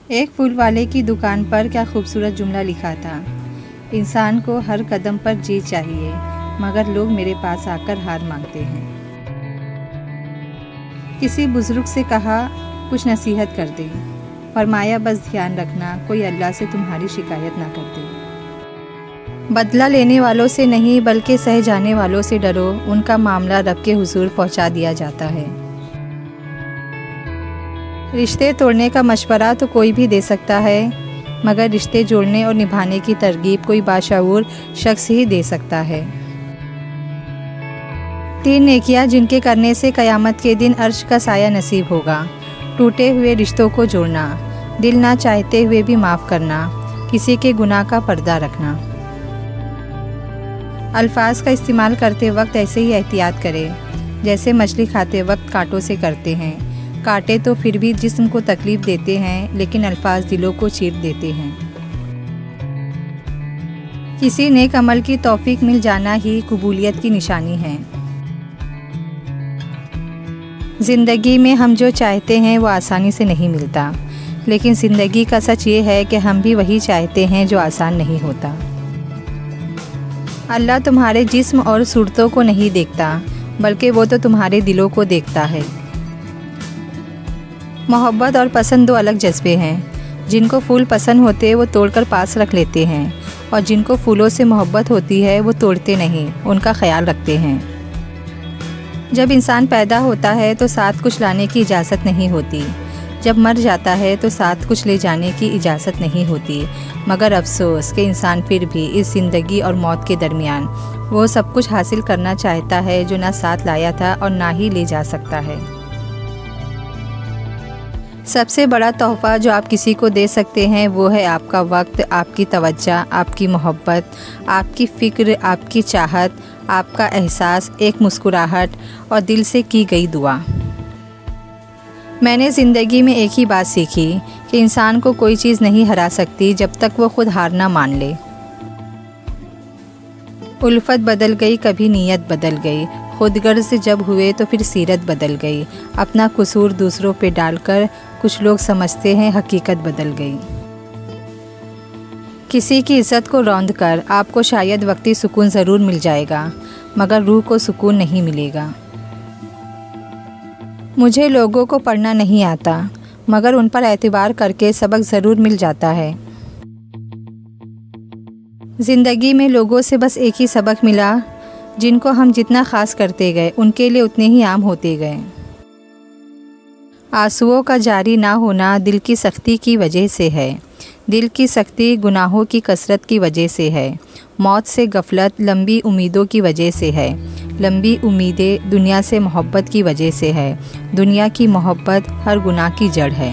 एक फूल वाले की दुकान पर क्या खूबसूरत जुमला लिखा था। इंसान को हर कदम पर जीत चाहिए, मगर लोग मेरे पास आकर हार मांगते हैं। किसी बुजुर्ग से कहा, कुछ नसीहत कर दे। फरमाया, बस ध्यान रखना कोई अल्लाह से तुम्हारी शिकायत ना कर दे। बदला लेने वालों से नहीं बल्कि सह जाने वालों से डरो, उनका मामला रब के हुजूर पहुंचा दिया जाता है। रिश्ते तोड़ने का मशवरा तो कोई भी दे सकता है, मगर रिश्ते जोड़ने और निभाने की तरगीब कोई बाशऊर शख्स ही दे सकता है। 3 नेकियां जिनके करने से क़यामत के दिन अर्श का साया नसीब होगा। टूटे हुए रिश्तों को जोड़ना, दिल ना चाहते हुए भी माफ़ करना, किसी के गुनाह का पर्दा रखना। अल्फाज का इस्तेमाल करते वक्त ऐसे ही एहतियात करें जैसे मछली खाते वक्त कांटों से करते हैं। कांटे तो फिर भी जिस्म को तकलीफ़ देते हैं, लेकिन अल्फाज दिलों को चीर देते हैं। किसी नेक अमल की तौफीक मिल जाना ही कबूलियत की निशानी है। ज़िंदगी में हम जो चाहते हैं वो आसानी से नहीं मिलता, लेकिन ज़िंदगी का सच ये है कि हम भी वही चाहते हैं जो आसान नहीं होता। अल्लाह तुम्हारे जिस्म और सूरतों को नहीं देखता, बल्कि वो तो तुम्हारे दिलों को देखता है। मोहब्बत और पसंद 2 अलग जज्बे हैं। जिनको फूल पसंद होते वो तोड़कर पास रख लेते हैं, और जिनको फूलों से मोहब्बत होती है वो तोड़ते नहीं, उनका ख्याल रखते हैं। जब इंसान पैदा होता है तो साथ कुछ लाने की इजाज़त नहीं होती, जब मर जाता है तो साथ कुछ ले जाने की इजाज़त नहीं होती। मगर अफसोस कि इंसान फिर भी इस ज़िंदगी और मौत के दरमियान वो सब कुछ हासिल करना चाहता है जो ना साथ लाया था और ना ही ले जा सकता है। सबसे बड़ा तोहफ़ा जो आप किसी को दे सकते हैं वो है आपका वक्त, आपकी तवज्जो, आपकी मोहब्बत, आपकी फ़िक्र, आपकी चाहत, आपका एहसास, एक मुस्कुराहट और दिल से की गई दुआ। मैंने ज़िंदगी में एक ही बात सीखी कि इंसान को कोई चीज़ नहीं हरा सकती जब तक वो खुद हार ना मान ले। उल्फत बदल गई, कभी नीयत बदल गई, खुदगर्ज़ जब हुए तो फिर सीरत बदल गई। अपना कसूर दूसरों पे डालकर कुछ लोग समझते हैं हकीकत बदल गई। किसी की इज़्ज़त को रौंद कर आपको शायद वक्ती सुकून ज़रूर मिल जाएगा, मगर रूह को सुकून नहीं मिलेगा। मुझे लोगों को पढ़ना नहीं आता, मगर उन पर एतबार करके सबक ज़रूर मिल जाता है। ज़िंदगी में लोगों से बस एक ही सबक मिला, जिनको हम जितना ख़ास करते गए उनके लिए उतने ही आम होते गए। आंसुओं का जारी ना होना दिल की सख्ती की वजह से है, दिल की सख्ती गुनाहों की कसरत की वजह से है। मौत से गफलत लंबी उम्मीदों की वजह से है, लंबी उम्मीदें दुनिया से मोहब्बत की वजह से है। दुनिया की मोहब्बत हर गुनाह की जड़ है।